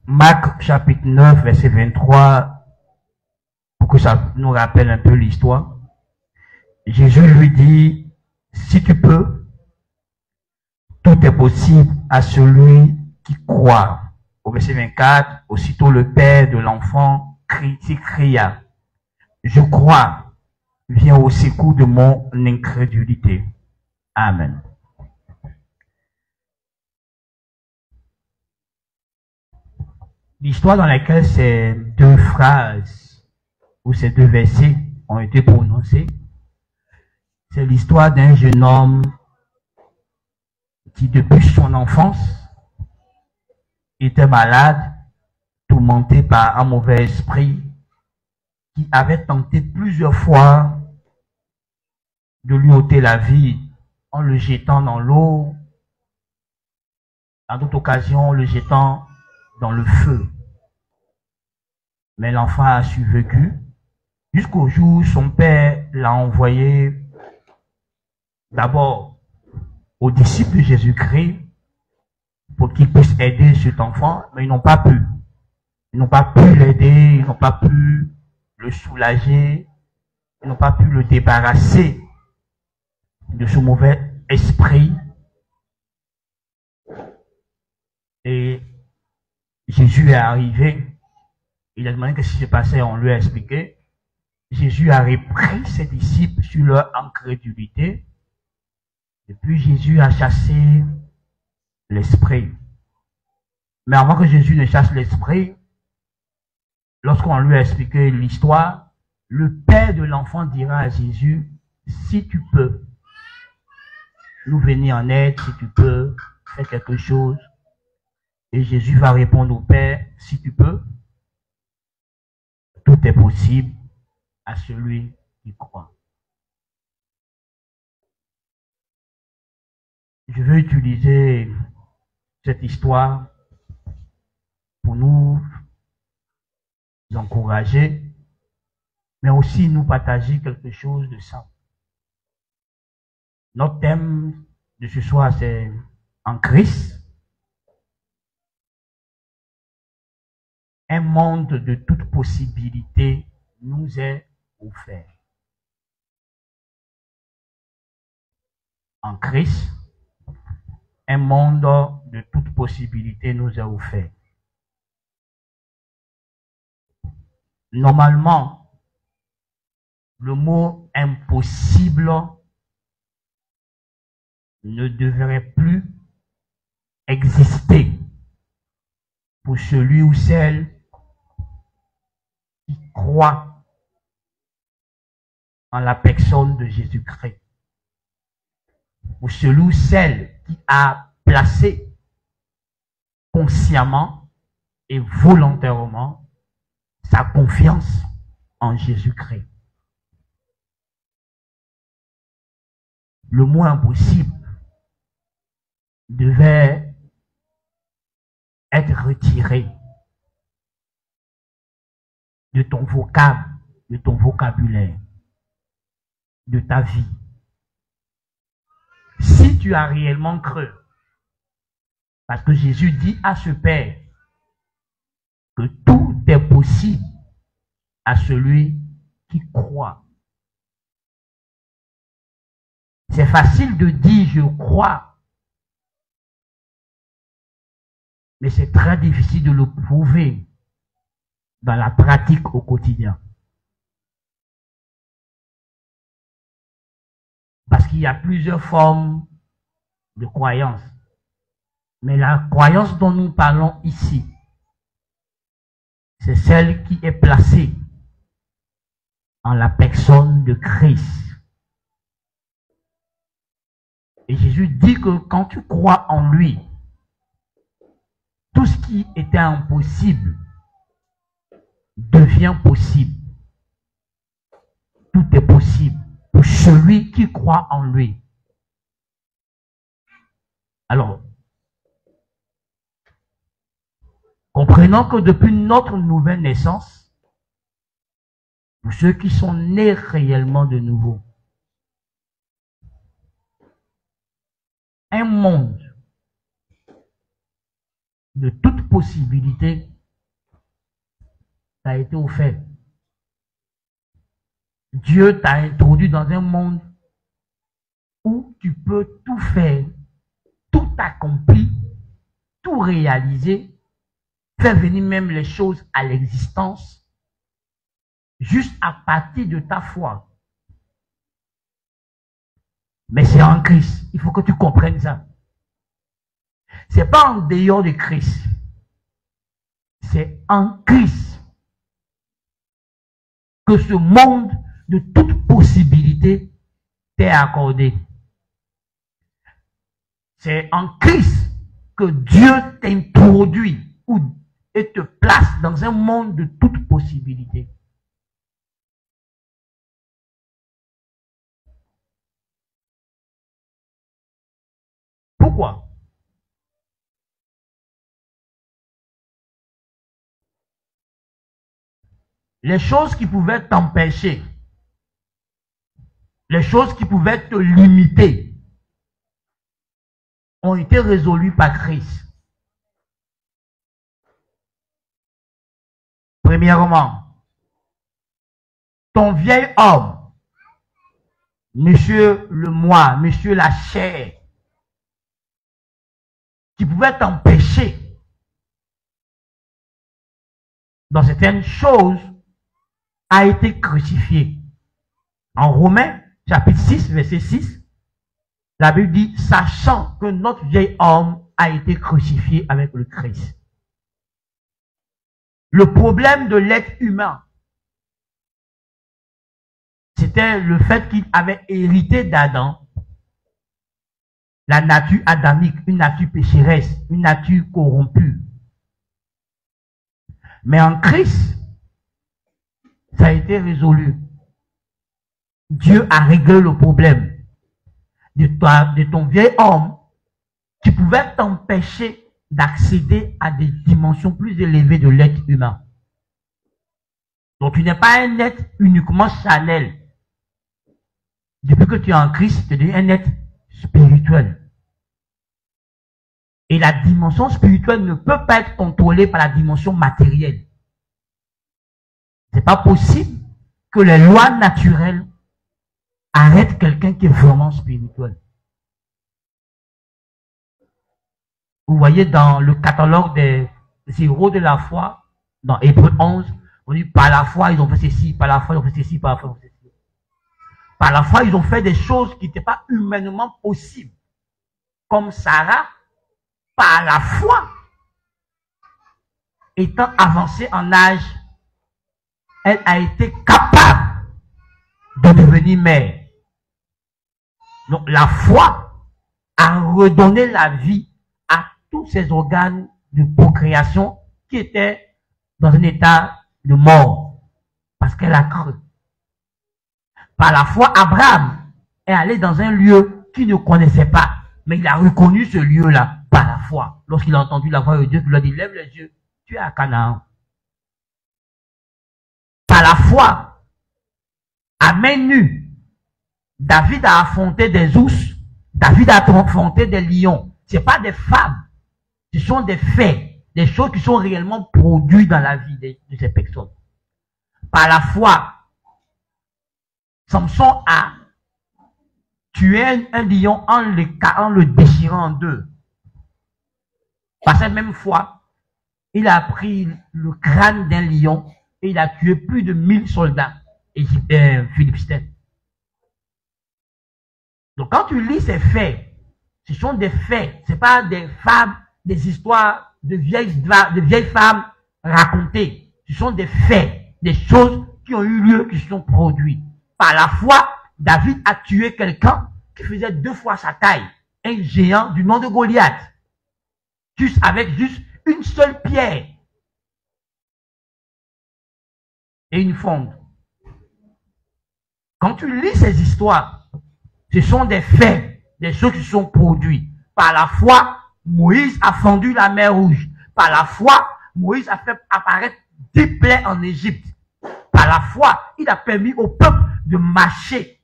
Marc chapitre 9, verset 23, pour que ça nous rappelle un peu l'histoire. Jésus lui dit, si tu peux, tout est possible à celui qui croit. Au verset 24, aussitôt le père de l'enfant s'écria, je crois, viens au secours de mon incrédulité. Amen. L'histoire dans laquelle ces deux phrases ou ces deux versets ont été prononcés, c'est l'histoire d'un jeune homme qui, depuis son enfance, était malade, tourmenté par un mauvais esprit, qui avait tenté plusieurs fois de lui ôter la vie en le jetant dans l'eau, à d'autres occasions en le jetant dans le feu. Mais l'enfant a survécu jusqu'au jour où son père l'a envoyé d'abord aux disciples de Jésus-Christ pour qu'ils puissent aider cet enfant, mais ils n'ont pas pu. Ils n'ont pas pu l'aider, ils n'ont pas pu le soulager, ils n'ont pas pu le débarrasser de ce mauvais esprit. Et Jésus est arrivé. Il a demandé ce qui s'est passé, on lui a expliqué. Jésus a repris ses disciples sur leur incrédulité. Et puis Jésus a chassé l'esprit. Mais avant que Jésus ne chasse l'esprit, lorsqu'on lui a expliqué l'histoire, le père de l'enfant dira à Jésus, si tu peux nous venir en aide, si tu peux faire quelque chose. Et Jésus va répondre au père, si tu peux, tout est possible à celui qui croit. Je veux utiliser cette histoire pour nous encourager, mais aussi nous partager quelque chose de simple. Notre thème de ce soir, c'est en Christ, un monde de toute possibilité nous est offert. En Christ, un monde de toute possibilité nous est offert. Normalement, le mot impossible ne devrait plus exister pour celui ou celle qui croit en la personne de Jésus-Christ. Pour celui ou celle qui a placé consciemment et volontairement sa confiance en Jésus-Christ. Le mot impossible devait être retiré de ton vocable, de ton vocabulaire, de ta vie. Si tu as réellement cru, parce que Jésus dit à ce Père que tout est possible à celui qui croit. C'est facile de dire je crois, mais c'est très difficile de le prouver dans la pratique au quotidien. Parce qu'il y a plusieurs formes de croyance. Mais la croyance dont nous parlons ici, c'est celle qui est placée en la personne de Christ. Et Jésus dit que quand tu crois en lui, tout ce qui était impossible devient possible. Tout est possible pour celui qui croit en lui. Alors, comprenons que depuis notre nouvelle naissance, pour ceux qui sont nés réellement de nouveau, un monde de toute possibilité t'a été offert. Dieu t'a introduit dans un monde où tu peux tout faire, tout accomplir, tout réaliser, faire venir même les choses à l'existence, juste à partir de ta foi. Mais c'est en Christ. Il faut que tu comprennes ça. C'est pas en dehors de Christ. C'est en Christ que ce monde de toute possibilité t'est accordé. C'est en Christ que Dieu t'introduit et te place dans un monde de toute possibilité. Pourquoi? Les choses qui pouvaient t'empêcher, les choses qui pouvaient te limiter, ont été résolues par Christ. Premièrement, ton vieil homme, monsieur le moi, monsieur la chair, qui pouvait t'empêcher dans certaines choses, a été crucifié. En Romains, chapitre 6, verset 6, la Bible dit, sachant que notre vieil homme a été crucifié avec le Christ. Le problème de l'être humain, c'était le fait qu'il avait hérité d'Adam, la nature adamique, une nature pécheresse, une nature corrompue. Mais en Christ, ça a été résolu. Dieu a réglé le problème de ton vieil homme qui pouvait t'empêcher d'accéder à des dimensions plus élevées de l'être humain. Donc tu n'es pas un être uniquement charnel. Depuis que tu es en Christ, tu es un être spirituel. Et la dimension spirituelle ne peut pas être contrôlée par la dimension matérielle. C'est pas possible que les lois naturelles arrêtent quelqu'un qui est vraiment spirituel. Vous voyez dans le catalogue des héros de la foi, dans Hébreux 11, on dit par la foi ils ont fait ceci, par la foi ils ont fait ceci, par la foi ils ont fait ceci. Par la foi ils ont fait des choses qui n'étaient pas humainement possibles. Comme Sarah, par la foi, étant avancée en âge, elle a été capable de devenir mère. Donc la foi a redonné la vie à tous ces organes de procréation qui étaient dans un état de mort. Parce qu'elle a cru. Par la foi, Abraham est allé dans un lieu qu'il ne connaissait pas. Mais il a reconnu ce lieu-là par la foi. Lorsqu'il a entendu la voix de Dieu qui lui a dit, lève les yeux, tu es à Canaan. Par la foi, à main nue, David a affronté des ours, David a affronté des lions. Ce n'est pas des fables, ce sont des faits, des choses qui sont réellement produites dans la vie de ces personnes. Par la foi, Samson a tué un lion en le déchirant en deux. Par cette même foi, il a pris le crâne d'un lion et il a tué plus de 1000 soldats philistins. Donc quand tu lis ces faits, ce sont des faits, ce n'est pas des fables, des histoires de vieilles femmes racontées. Ce sont des faits, des choses qui ont eu lieu, qui se sont produites. Par la foi, David a tué quelqu'un qui faisait 2 fois sa taille, un géant du nom de Goliath, avec une seule pierre et une fronde. Quand tu lis ces histoires, ce sont des faits, des choses qui sont produites. Par la foi, Moïse a fendu la mer Rouge. Par la foi, Moïse a fait apparaître 10 plaies en Égypte. Par la foi, il a permis au peuple de marcher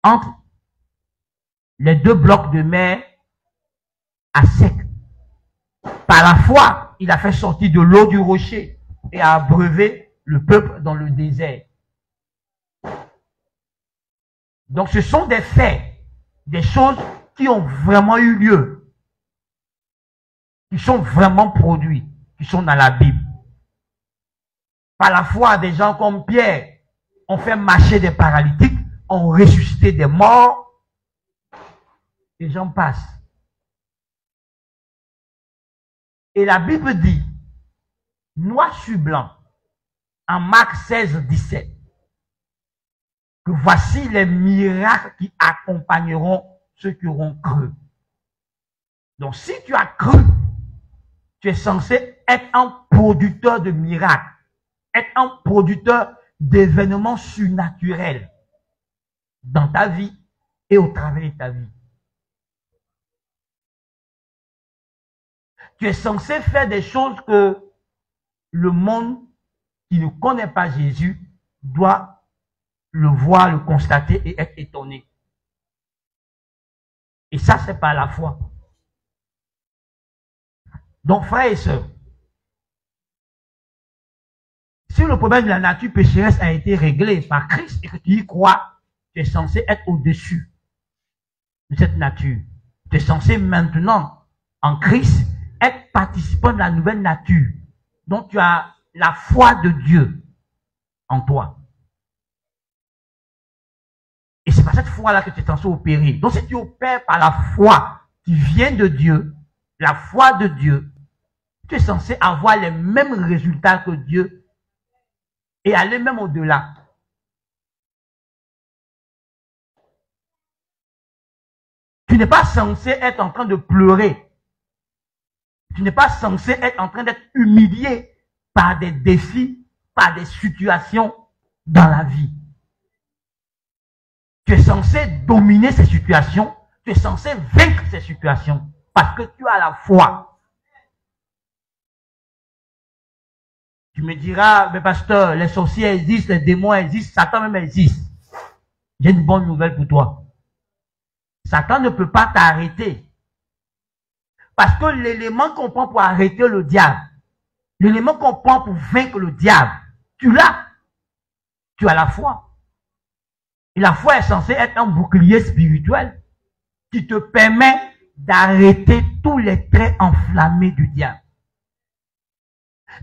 entre les 2 blocs de mer à sec. Par la foi, il a fait sortir de l'eau du rocher et a abreuvé le peuple dans le désert. Donc ce sont des faits, des choses qui ont vraiment eu lieu, qui sont vraiment produits, qui sont dans la Bible. Par la foi, des gens comme Pierre ont fait marcher des paralytiques, ont ressuscité des morts, et j'en passe. Et la Bible dit, noir sur blanc, en Marc 16, 17, que voici les miracles qui accompagneront ceux qui auront cru. Donc si tu as cru, tu es censé être un producteur de miracles, être un producteur d'événements surnaturels dans ta vie et au travers de ta vie. Tu es censé faire des choses que le monde qui ne connaît pas Jésus doit le voir, le constater et être étonné. Et ça, c'est pas la foi. Donc, frères et sœurs, si le problème de la nature pécheresse a été réglé par Christ et que tu y crois, tu es censé être au-dessus de cette nature. Tu es censé maintenant, en Christ, être participant de la nouvelle nature. Donc, tu as la foi de Dieu en toi. Et c'est par cette foi-là que tu es censé opérer. Donc, si tu opères par la foi qui vient de Dieu, la foi de Dieu, tu es censé avoir les mêmes résultats que Dieu et aller même au-delà. Tu n'es pas censé être en train de pleurer. Tu n'es pas censé être en train d'être humilié par des défis, par des situations dans la vie. Tu es censé dominer ces situations, tu es censé vaincre ces situations parce que tu as la foi. Tu me diras, mais pasteur, les sorciers existent, les démons existent, Satan même existe. J'ai une bonne nouvelle pour toi. Satan ne peut pas t'arrêter. Parce que l'élément qu'on prend pour arrêter le diable, l'élément qu'on prend pour vaincre le diable, tu l'as. Tu as la foi. Et la foi est censée être un bouclier spirituel qui te permet d'arrêter tous les traits enflammés du diable.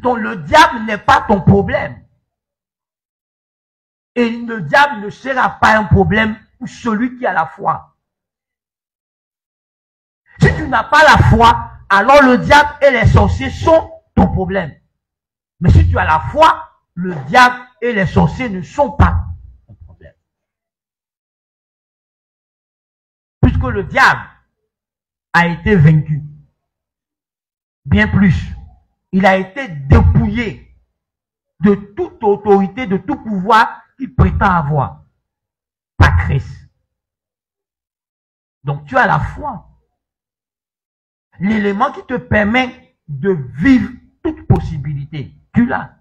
Donc le diable n'est pas ton problème. Et le diable ne sera pas un problème pour celui qui a la foi. Si tu n'as pas la foi, alors le diable et les sorciers sont ton problème. Mais si tu as la foi, le diable et les sorciers ne sont pas ton problème. Puisque le diable a été vaincu. Bien plus, il a été dépouillé de toute autorité, de tout pouvoir qu'il prétend avoir par Christ. Donc tu as la foi. L'élément qui te permet de vivre toute possibilité, tu l'as.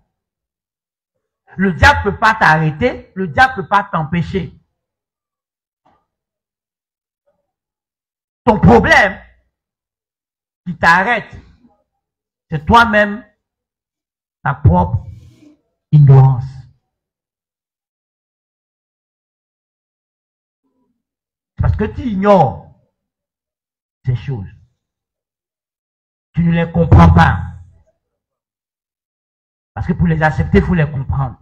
Le diable ne peut pas t'arrêter, le diable ne peut pas t'empêcher. Ton problème qui t'arrête, c'est toi-même, ta propre ignorance. Parce que tu ignores ces choses. Tu ne les comprends pas. Parce que pour les accepter, il faut les comprendre.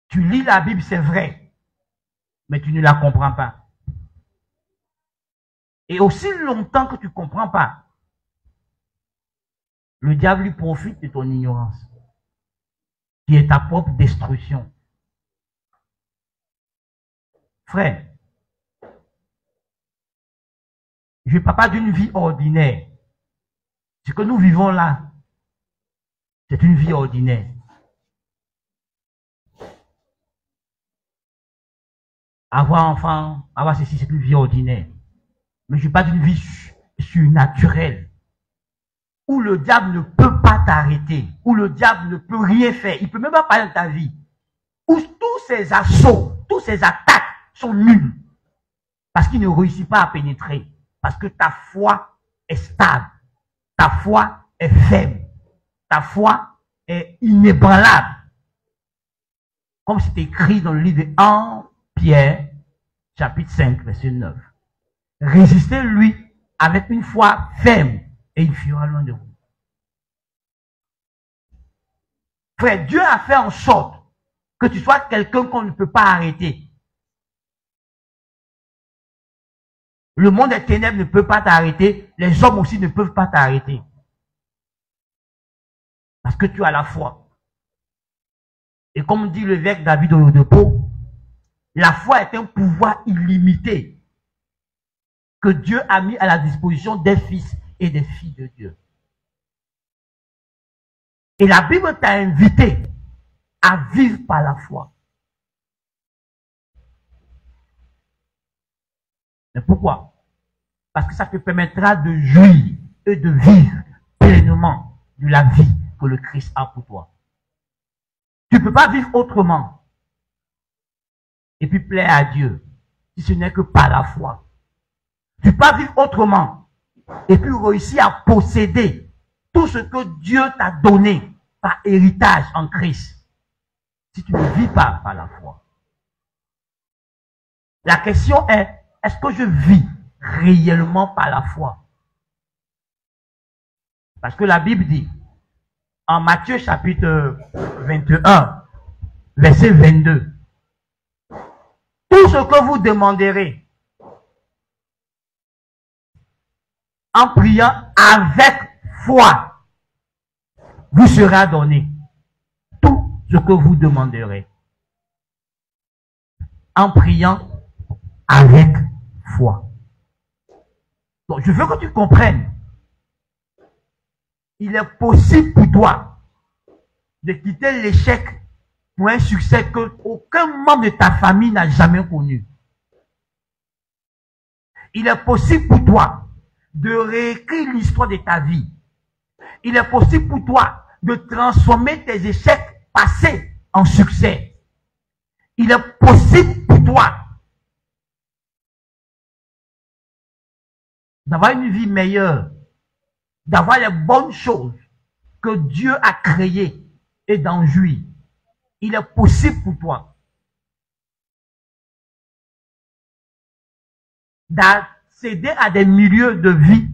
Tu lis la Bible, c'est vrai, mais tu ne la comprends pas. Et aussi longtemps que tu ne comprends pas, le diable lui profite de ton ignorance, qui est ta propre destruction. Frère, je ne parle pas d'une vie ordinaire. Ce que nous vivons là, c'est une vie ordinaire. Avoir enfant, avoir ceci, c'est une vie ordinaire. Mais je parle d'une vie surnaturelle, où le diable ne peut pas t'arrêter, où le diable ne peut rien faire, il ne peut même pas parler de ta vie, où tous ces assauts, tous ces attaques sont nuls, parce qu'il ne réussit pas à pénétrer, parce que ta foi est stable, ta foi est ferme. Ta foi est inébranlable. Comme c'est écrit dans le livre de 1 Pierre, chapitre 5, verset 9. Résistez-lui avec une foi ferme et il fuira loin de vous. Frère, Dieu a fait en sorte que tu sois quelqu'un qu'on ne peut pas arrêter. Le monde des ténèbres ne peut pas t'arrêter. Les hommes aussi ne peuvent pas t'arrêter. Parce que tu as la foi. Et comme dit l'évêque David Oyedepo, la foi est un pouvoir illimité que Dieu a mis à la disposition des fils et des filles de Dieu. Et la Bible t'a invité à vivre par la foi. Mais pourquoi? Parce que ça te permettra de jouir et de vivre pleinement de la vie que le Christ a pour toi. Tu ne peux pas vivre autrement et puis plaire à Dieu si ce n'est que par la foi. Tu ne peux pas vivre autrement et puis réussir à posséder tout ce que Dieu t'a donné par héritage en Christ si tu ne vis pas par la foi. La question est, est-ce que je vis réellement par la foi? Parce que la Bible dit, en Matthieu chapitre 21, verset 22, tout ce que vous demanderez en priant avec foi vous sera donné. Tout ce que vous demanderez en priant avec foi. Donc, je veux que tu comprennes. Il est possible pour toi de quitter l'échec pour un succès que aucun membre de ta famille n'a jamais connu. Il est possible pour toi de réécrire l'histoire de ta vie. Il est possible pour toi de transformer tes échecs passés en succès. Il est possible pour toi d'avoir une vie meilleure, d'avoir les bonnes choses que Dieu a créées et d'en jouir. Il est possible pour toi d'accéder à des milieux de vie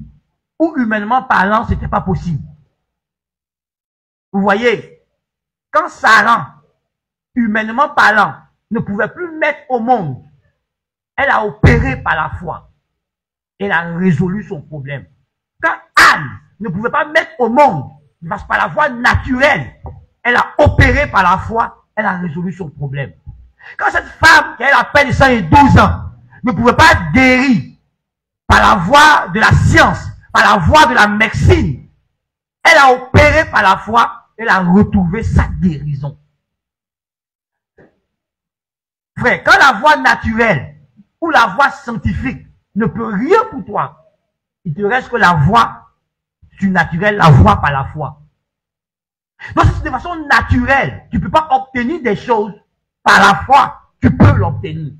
où, humainement parlant, ce n'était pas possible. Vous voyez, quand Sarah, humainement parlant, ne pouvait plus mettre au monde, elle a opéré par la foi. Elle a résolu son problème. Quand Anne ne pouvait pas mettre au monde, parce que par la voie naturelle, elle a opéré par la foi, elle a résolu son problème. Quand cette femme, qui a à peine 112 ans, ne pouvait pas guérir par la voie de la science, par la voie de la médecine, elle a opéré par la foi, elle a retrouvé sa guérison. Frère, quand la voie naturelle ou la voie scientifique ne peut rien pour toi, il te reste que la voie surnaturelle, la voie par la foi. Donc, si de façon naturelle, tu ne peux pas obtenir des choses, par la foi, tu peux l'obtenir.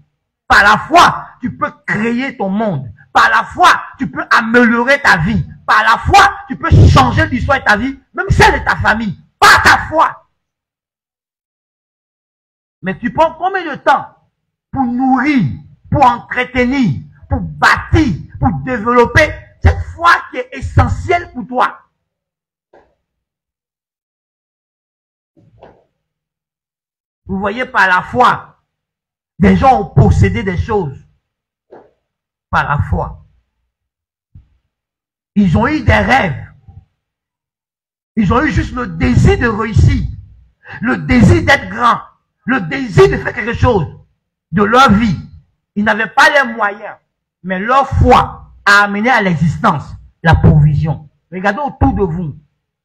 Par la foi, tu peux créer ton monde. Par la foi, tu peux améliorer ta vie. Par la foi, tu peux changer l'histoire de ta vie, même celle de ta famille. Par ta foi. Mais tu prends combien de temps pour nourrir, pour entretenir, pour bâtir, pour développer cette foi qui est essentielle pour toi? Vous voyez, par la foi, des gens ont possédé des choses. Par la foi. Ils ont eu des rêves. Ils ont eu juste le désir de réussir. Le désir d'être grand. Le désir de faire quelque chose de leur vie. Ils n'avaient pas les moyens. Mais leur foi a amené à l'existence la provision. Regardez autour de vous.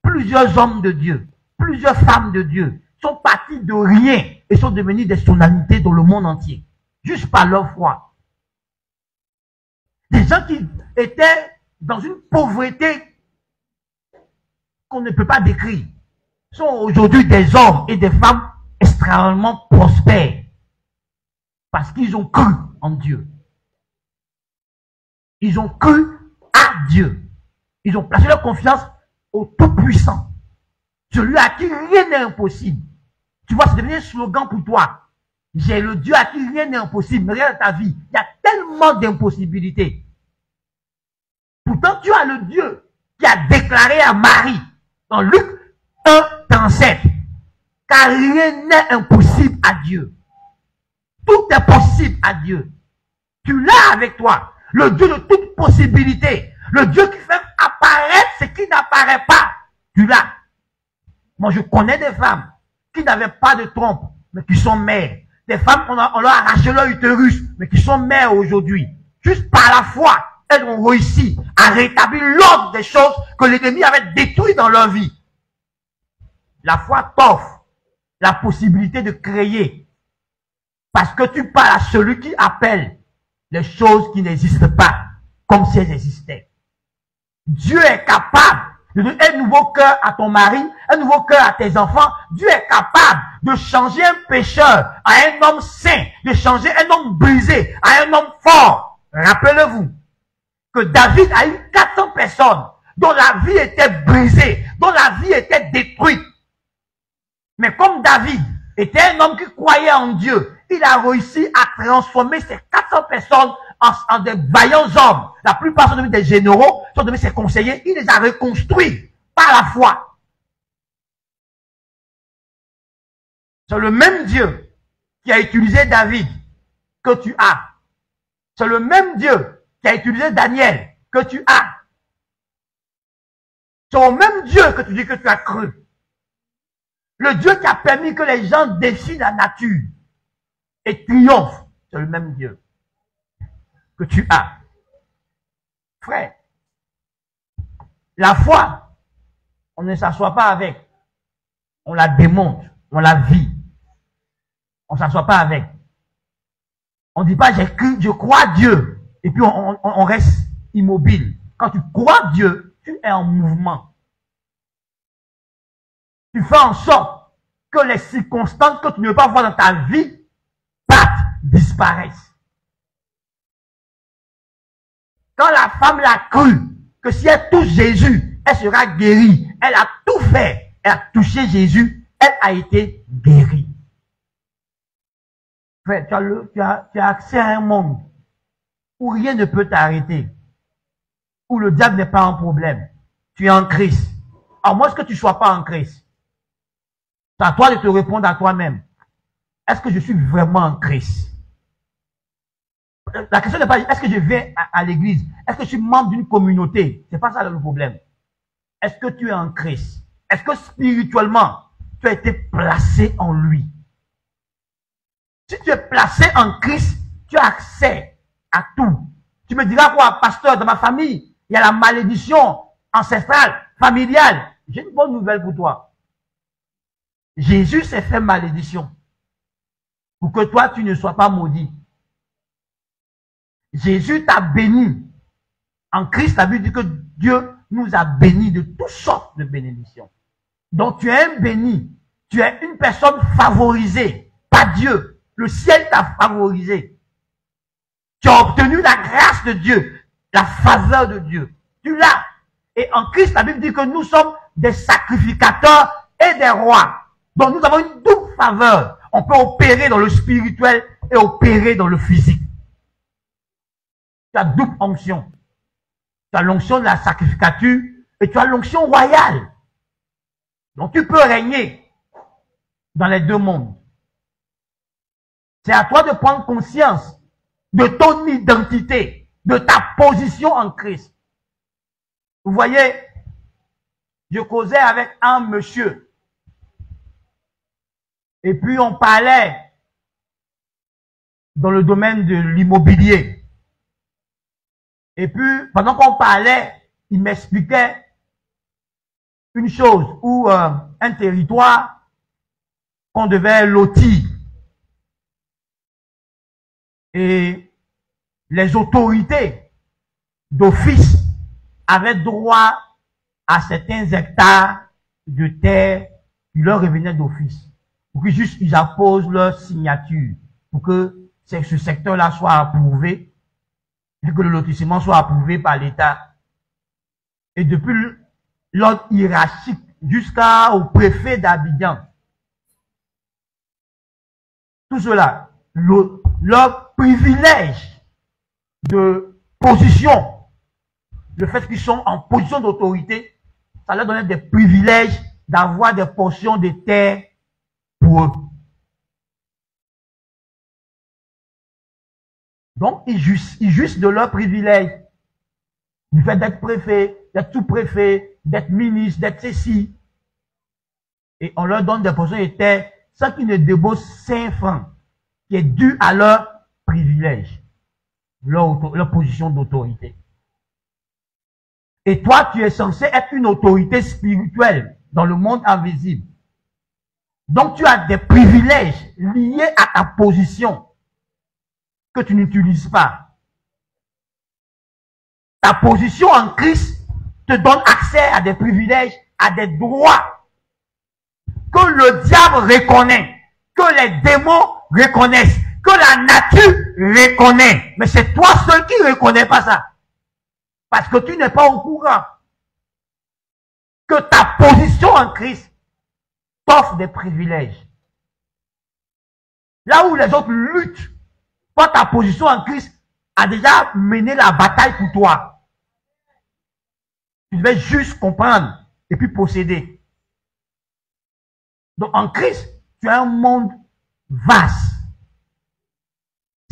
Plusieurs hommes de Dieu, plusieurs femmes de Dieu sont partis de rien et sont devenus des sonorités dans le monde entier. Juste par leur foi. Des gens qui étaient dans une pauvreté qu'on ne peut pas décrire sont aujourd'hui des hommes et des femmes extrêmement prospères parce qu'ils ont cru en Dieu. Ils ont cru à Dieu. Ils ont placé leur confiance au Tout-Puissant, celui à qui rien n'est impossible. Tu vois, c'est devenu un slogan pour toi. J'ai le Dieu à qui rien n'est impossible. Mais regarde ta vie, il y a tellement d'impossibilités. Pourtant, tu as le Dieu qui a déclaré à Marie, dans Luc 1, 37, car rien n'est impossible à Dieu. Tout est possible à Dieu. Tu l'as avec toi. Le Dieu de toute possibilité. Le Dieu qui fait apparaître ce qui n'apparaît pas. Tu l'as. Moi, je connais des femmes qui n'avaient pas de trompe, mais qui sont mères. Des femmes, on leur a arraché leur utérus, mais qui sont mères aujourd'hui. Juste par la foi, elles ont réussi à rétablir l'ordre des choses que l'ennemi avait détruites dans leur vie. La foi t'offre la possibilité de créer. Parce que tu parles à celui qui appelle les choses qui n'existent pas, comme si elles existaient. Dieu est capable de donner un nouveau cœur à ton mari, un nouveau cœur à tes enfants. Dieu est capable de changer un pécheur à un homme saint, de changer un homme brisé à un homme fort. Rappelez-vous que David a eu 400 personnes dont la vie était brisée, dont la vie était détruite. Mais comme David était un homme qui croyait en Dieu, il a réussi à transformer ces 400 personnes en des vaillants hommes. La plupart sont devenus des généraux, sont devenus ses conseillers. Il les a reconstruits par la foi. C'est le même Dieu qui a utilisé David que tu as. C'est le même Dieu qui a utilisé Daniel que tu as. C'est au même Dieu que tu dis que tu as cru. Le Dieu qui a permis que les gens défient la nature et triomphent, c'est le même Dieu que tu as. Frère, la foi, on ne s'assoit pas avec. On la démonte, on la vit. On ne s'assoit pas avec. On ne dit pas, j'ai cru, je crois Dieu. Et puis on reste immobile. Quand tu crois Dieu, tu es en mouvement. Tu fais en sorte que les circonstances que tu ne veux pas voir dans ta vie partent, disparaissent. Quand la femme l'a cru, que si elle touche Jésus, elle sera guérie. Elle a tout fait. Elle a touché Jésus. Elle a été guérie. Frère, tu as accès à un monde où rien ne peut t'arrêter. Où le diable n'est pas un problème. Tu es en Christ. À moins que tu ne sois pas en Christ. C'est à toi de te répondre à toi-même. Est-ce que je suis vraiment en Christ? La question n'est pas, est-ce que je vais à l'église? Est-ce que je suis membre d'une communauté? C'est pas ça le problème. Est-ce que tu es en Christ? Est-ce que spirituellement, tu as été placé en lui? Si tu es placé en Christ, tu as accès à tout. Tu me diras quoi, pasteur, dans ma famille, il y a la malédiction ancestrale, familiale. J'ai une bonne nouvelle pour toi. Jésus s'est fait malédiction pour que toi, tu ne sois pas maudit. Jésus t'a béni. En Christ, la Bible dit que Dieu nous a bénis de toutes sortes de bénédictions. Donc, tu es un béni. Tu es une personne favorisée par Dieu. Le ciel t'a favorisé. Tu as obtenu la grâce de Dieu, la faveur de Dieu. Tu l'as. Et en Christ, la Bible dit que nous sommes des sacrificateurs et des rois. Donc, nous avons une double faveur. On peut opérer dans le spirituel et opérer dans le physique. Tu as double onction. Tu as l'onction de la sacrificature et tu as l'onction royale. Donc, tu peux régner dans les deux mondes. C'est à toi de prendre conscience de ton identité, de ta position en Christ. Vous voyez, je causais avec un monsieur. Et puis on parlait dans le domaine de l'immobilier. Et puis, pendant qu'on parlait, il m'expliquait une chose, où un territoire qu'on devait lotir. Et les autorités d'office avaient droit à certains hectares de terre qui leur revenaient d'office. Pour que juste ils apposent leur signature, pour que ce secteur-là soit approuvé, et que le lotissement soit approuvé par l'État. Et depuis l'ordre hiérarchique jusqu'au préfet d'Abidjan. Tout cela, leur privilège de position, le fait qu'ils sont en position d'autorité, ça leur donne des privilèges d'avoir des portions de terre pour eux. Donc, ils jouissent de leur privilège, du fait d'être préfet, d'être sous-préfet, d'être ministre, d'être ceci. Et on leur donne des portions de terre sans qu'ils ne débauchent 5 francs, qui est dû à leur privilège, leur position d'autorité. Et toi, tu es censé être une autorité spirituelle dans le monde invisible. Donc, tu as des privilèges liés à ta position que tu n'utilises pas. Ta position en Christ te donne accès à des privilèges, à des droits que le diable reconnaît, que les démons reconnaissent, que la nature reconnaît. Mais c'est toi seul qui ne reconnais pas ça. Parce que tu n'es pas au courant que ta position en Christ t'offre des privilèges. Là où les autres luttent, toi, ta position en Christ a déjà mené la bataille pour toi. Tu devais juste comprendre et puis posséder. Donc en Christ, tu as un monde vaste.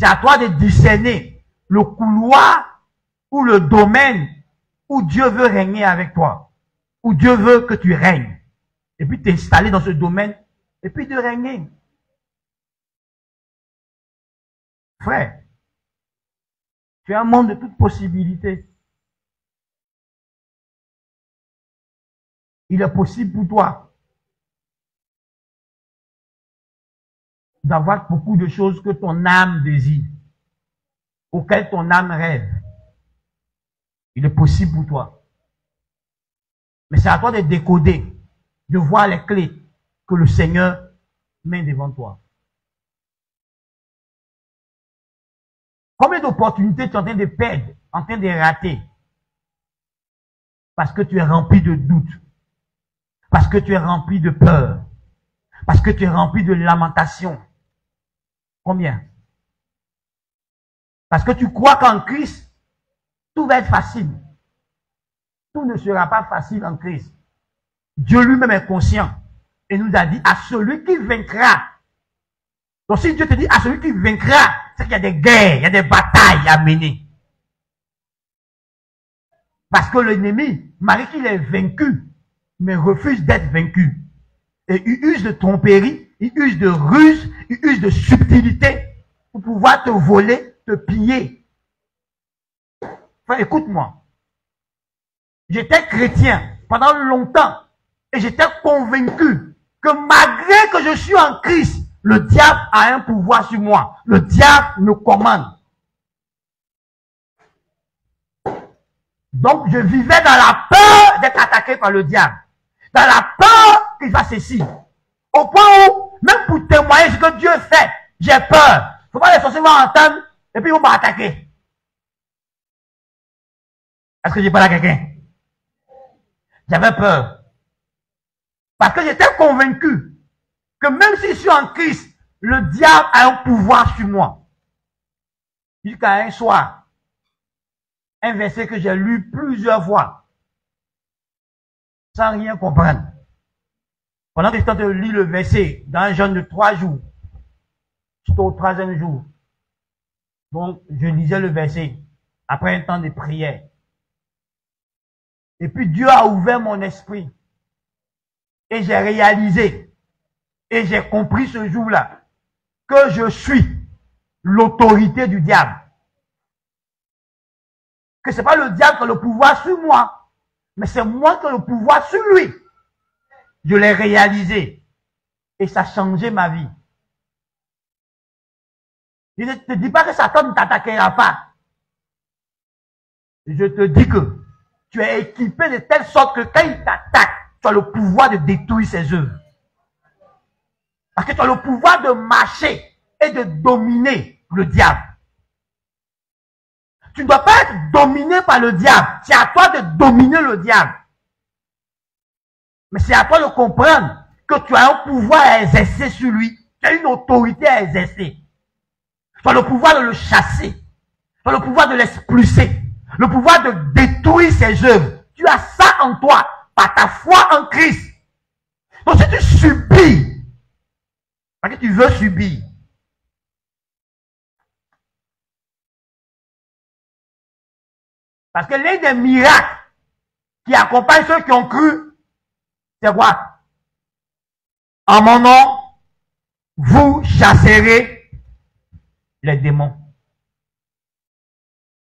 C'est à toi de discerner le couloir ou le domaine où Dieu veut régner avec toi, où Dieu veut que tu règnes, et puis t'installer dans ce domaine, et puis de régner. Frère, tu as un monde de toutes possibilités. Il est possible pour toi d'avoir beaucoup de choses que ton âme désire, auxquelles ton âme rêve. Il est possible pour toi. Mais c'est à toi de décoder, de voir les clés que le Seigneur met devant toi. Combien d'opportunités tu es en train de perdre, en train de rater? Parce que tu es rempli de doutes. Parce que tu es rempli de peur. Parce que tu es rempli de lamentation. Combien? Parce que tu crois qu'en Christ, tout va être facile. Tout ne sera pas facile en Christ. Dieu lui-même est conscient et nous a dit à celui qui vaincra. Donc si Dieu te dit à celui qui vaincra, c'est qu'il y a des guerres, il y a des batailles à mener. Parce que l'ennemi, malgré qu'il est vaincu, mais refuse d'être vaincu. Et il use de tromperie, il use de ruse, il use de subtilité pour pouvoir te voler, te piller. Enfin, écoute-moi. J'étais chrétien pendant longtemps et j'étais convaincu que malgré que je suis en Christ, le diable a un pouvoir sur moi. Le diable me commande. Donc, je vivais dans la peur d'être attaqué par le diable. Dans la peur qu'il fasse ceci. Au point où, même pour témoigner ce que Dieu fait, j'ai peur. Faut pas les sorciers vont entendre et puis ils vont m'attaquer. Est-ce que j'ai parlé à quelqu'un? J'avais peur. Parce que j'étais convaincu que même si je suis en Christ, le diable a un pouvoir sur moi. Jusqu'à un soir, un verset que j'ai lu plusieurs fois, sans rien comprendre. Pendant que j'étais en train de lire le verset, dans un jeûne de 3 jours, j'étais au 3e jour. Donc, je lisais le verset, après un temps de prière. Et puis Dieu a ouvert mon esprit. Et j'ai réalisé, et j'ai compris ce jour-là, que je suis l'autorité du diable. Que c'est pas le diable qui a le pouvoir sur moi, mais c'est moi qui ai le pouvoir sur lui. Je l'ai réalisé. Et ça a changé ma vie. Je ne te dis pas que Satan ne t'attaquera pas. Je te dis que tu es équipé de telle sorte que quand il t'attaque, tu as le pouvoir de détruire ses œuvres. Parce que tu as le pouvoir de marcher et de dominer le diable. Tu ne dois pas être dominé par le diable. C'est à toi de dominer le diable. Mais c'est à toi de comprendre que tu as un pouvoir à exercer sur lui. Tu as une autorité à exercer. Tu as le pouvoir de le chasser. Tu as le pouvoir de l'expulser. Le pouvoir de détruire ses œuvres. Tu as ça en toi par ta foi en Christ. Donc si tu subis, parce que tu veux subir, parce que l'un des miracles qui accompagnent ceux qui ont cru, c'est quoi? En mon nom, vous chasserez les démons.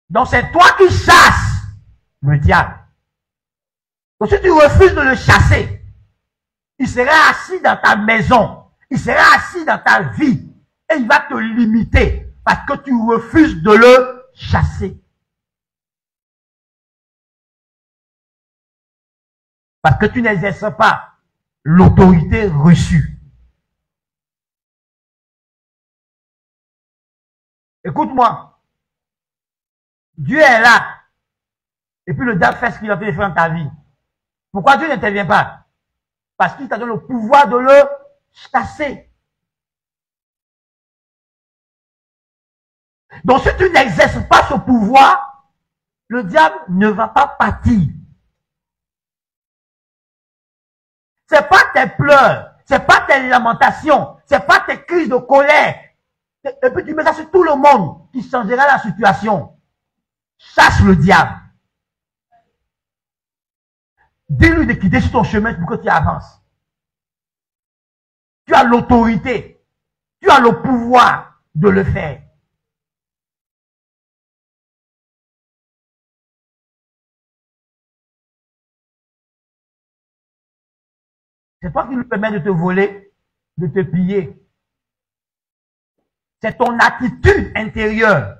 Donc c'est toi qui chasses le diable. Donc si tu refuses de le chasser, il sera assis dans ta maison, il sera assis dans ta vie et il va te limiter parce que tu refuses de le chasser. Parce que tu n'exerces pas l'autorité reçue. Écoute-moi. Dieu est là. Et puis le diable fait ce qu'il a fait faire dans ta vie. Pourquoi Dieu n'intervient pas? Parce qu'il t'a donné le pouvoir de le chasser. Donc si tu n'exerces pas ce pouvoir, le diable ne va pas partir. C'est pas tes pleurs, c'est pas tes lamentations, c'est pas tes crises de colère. Et puis tu mets ça sur tout le monde qui changera la situation. Chasse le diable. Dis-lui de quitter sur ton chemin pour que tu avances. Tu as l'autorité, tu as le pouvoir de le faire. C'est toi qui lui permets de te voler, de te piller. C'est ton attitude intérieure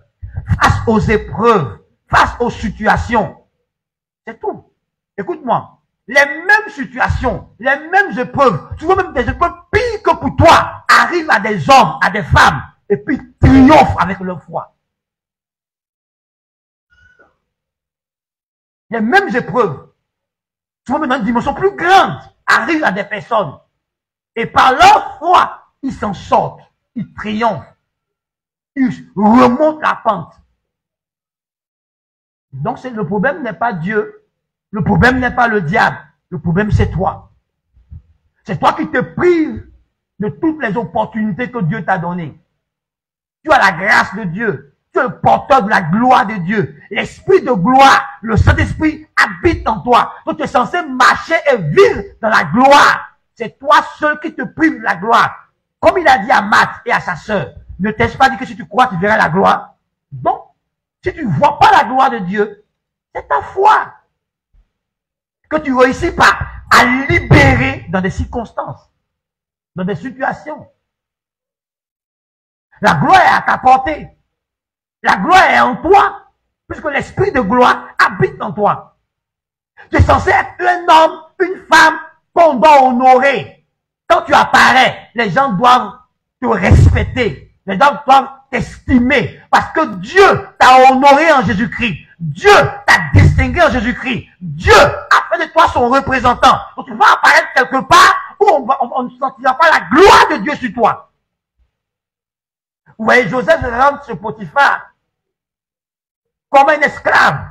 face aux épreuves, face aux situations. C'est tout. Écoute-moi. Les mêmes situations, les mêmes épreuves, souvent même des épreuves pires que pour toi, arrivent à des hommes, à des femmes, et puis triomphent avec leur foi. Les mêmes épreuves, souvent même dans une dimension plus grande, arrivent à des personnes. Et par leur foi, ils s'en sortent, ils triomphent, ils remontent la pente. Donc le problème n'est pas Dieu, le problème n'est pas le diable, le problème c'est toi. C'est toi qui te prives de toutes les opportunités que Dieu t'a données. Tu as la grâce de Dieu, tu es le porteur de la gloire de Dieu. L'esprit de gloire, le Saint-Esprit habite en toi. Donc tu es censé marcher et vivre dans la gloire. C'est toi seul qui te prive de la gloire. Comme il a dit à Matt et à sa sœur, ne t'ai-je pas dit que si tu crois, tu verras la gloire? Donc, si tu ne vois pas la gloire de Dieu, c'est ta foi que tu réussis pas à libérer dans des circonstances, dans des situations. La gloire est à ta portée. La gloire est en toi, puisque l'esprit de gloire habite en toi. Tu es censé être un homme, une femme qu'on doit honorer. Quand tu apparais, les gens doivent te respecter. Les gens doivent t'estimer. Parce que Dieu t'a honoré en Jésus-Christ. Dieu t'a distingué en Jésus-Christ. Dieu a fait de toi son représentant. Donc tu vas apparaître quelque part où on ne sentira pas la gloire de Dieu sur toi. Vous voyez, Joseph rentre sur Potiphar comme un esclave.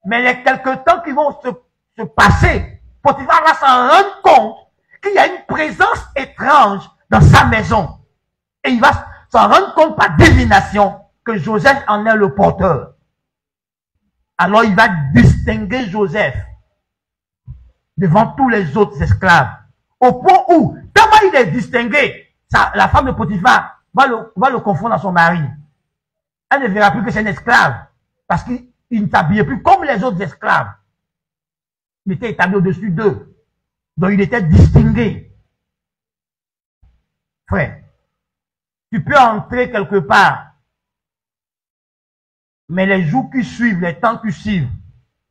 Mais les quelques temps qui vont se passer, Potiphar va s'en rendre compte qu'il y a une présence étrange dans sa maison. Et il va s'en rendre compte par divination que Joseph en est le porteur. Alors il va distinguer Joseph devant tous les autres esclaves. Au point où, tellement il est distingué, la femme de Potiphar va le confondre à son mari. Elle ne verra plus que c'est un esclave. Parce qu'il ne s'habillait plus comme les autres esclaves. Il était établi au-dessus d'eux. Donc il était distingué. Frère, tu peux entrer quelque part. Mais les jours qui suivent, les temps qui suivent,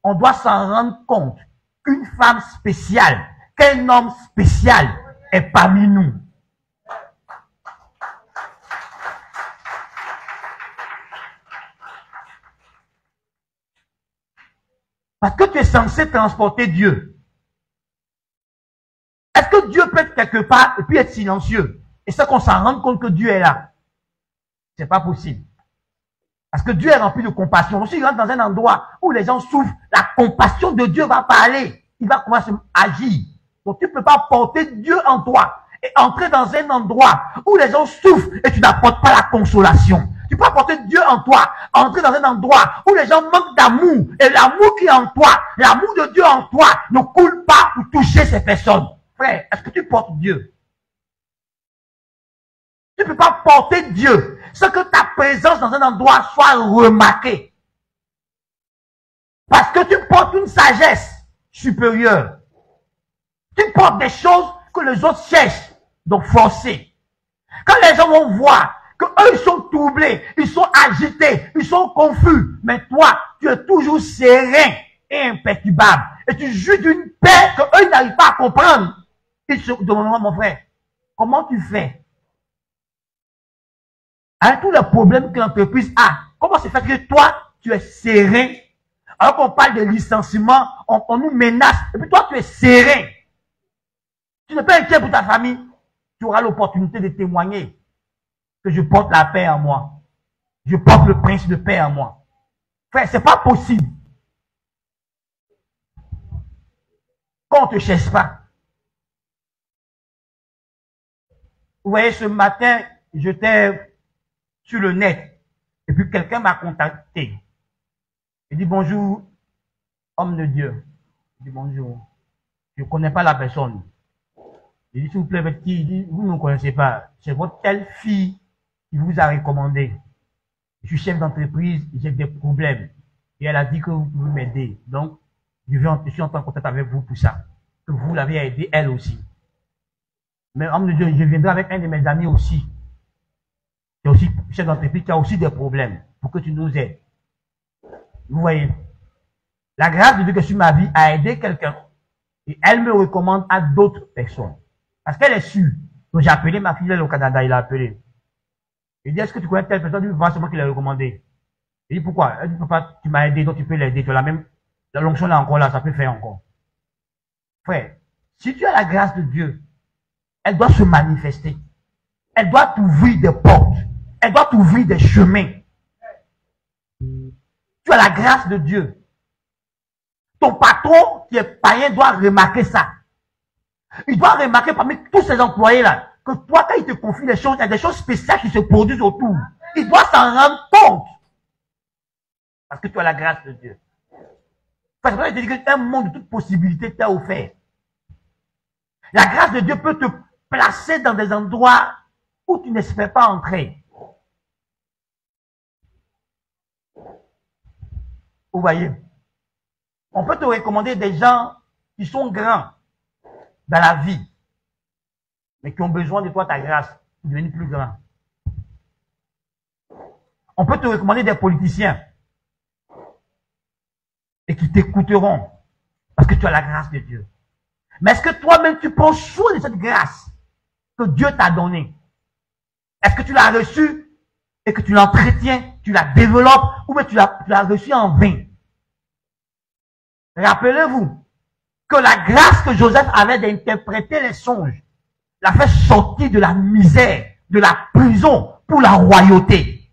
on doit s'en rendre compte qu'une femme spéciale, qu'un homme spécial est parmi nous. Parce que tu es censé transporter Dieu. Est-ce que Dieu peut être quelque part et puis être silencieux? Et c'est qu'on s'en rende compte que Dieu est là. C'est pas possible. Parce que Dieu est rempli de compassion. Si il rentre dans un endroit où les gens souffrent, la compassion de Dieu va parler. Il va commencer à agir. Donc tu ne peux pas porter Dieu en toi et entrer dans un endroit où les gens souffrent et tu n'apportes pas la consolation. Tu peux apporter Dieu en toi, entrer dans un endroit où les gens manquent d'amour et l'amour qui est en toi, l'amour de Dieu en toi ne coule pas pour toucher ces personnes. Frère, est-ce que tu portes Dieu? Tu ne peux pas porter Dieu sans que ta présence dans un endroit soit remarquée. Parce que tu portes une sagesse supérieure. Tu portes des choses que les autres cherchent, donc forcées. Quand les gens vont voir que eux ils sont troublés, ils sont agités, ils sont confus, mais toi, tu es toujours serein et imperturbable. Et tu jouis d'une paix que eux n'arrivent pas à comprendre. Ils se demandent, mon frère, comment tu fais? Avec tous les problèmes que l'entreprise a, comment se fait que toi, tu es serein? Alors qu'on parle de licenciement, on nous menace, et puis toi, tu es serein. Tu n'es pas inquiet pour ta famille, tu auras l'opportunité de témoigner que je porte la paix en moi. Je porte le prince de paix en moi. Frère, c'est pas possible qu'on ne te cherche pas. Vous voyez, ce matin, j'étais sur le net, et puis quelqu'un m'a contacté. Il dit bonjour, homme de Dieu. Il dit bonjour. Je ne connais pas la personne. Il dit s'il vous plaît, petit, il dit, vous ne me connaissez pas. C'est votre telle fille qui vous a recommandé. Je suis chef d'entreprise, j'ai des problèmes. Et elle a dit que vous pouvez m'aider. Donc, je suis en contact avec vous pour ça. Que vous l'avez aidé elle aussi. Mais homme de Dieu, je viendrai avec un de mes amis aussi. Qui est aussi chef d'entreprise, qui a aussi des problèmes. Pour que tu nous aides. Vous voyez, la grâce de Dieu que sur ma vie a aidé quelqu'un. Et elle me recommande à d'autres personnes. Parce qu'elle est sûre. Donc j'ai appelé ma fille, elle est au Canada, il a appelé. Il dit, est-ce que tu connais telle personne? Il dit, c'est moi qui l'ai recommandé. Il dit, pourquoi? Elle dit, papa, tu m'as aidé, donc tu peux l'aider. Tu as la même, la l'onction là encore là, ça peut faire encore. Frère, si tu as la grâce de Dieu, elle doit se manifester. Elle doit t'ouvrir des portes. Elle doit t'ouvrir des chemins. Tu as la grâce de Dieu. Ton patron qui est païen doit remarquer ça. Il doit remarquer parmi tous ces employés-là que toi, quand il te confie des choses, il y a des choses spéciales qui se produisent autour. Il doit s'en rendre compte. Parce que tu as la grâce de Dieu. Parce que je te dis qu'un monde de toutes possibilités t'est offert. La grâce de Dieu peut te placer dans des endroits où tu n'espères pas entrer. Vous voyez, on peut te recommander des gens qui sont grands dans la vie, mais qui ont besoin de toi, ta grâce, pour devenir plus grand. On peut te recommander des politiciens et qui t'écouteront parce que tu as la grâce de Dieu. Mais est-ce que toi-même tu prends soin de cette grâce que Dieu t'a donnée? Est-ce que tu l'as reçue et que tu l'entretiens, tu la développes, ou bien tu l'as reçue en vain? Rappelez-vous que la grâce que Joseph avait d'interpréter les songes l'a fait sortir de la misère, de la prison pour la royauté.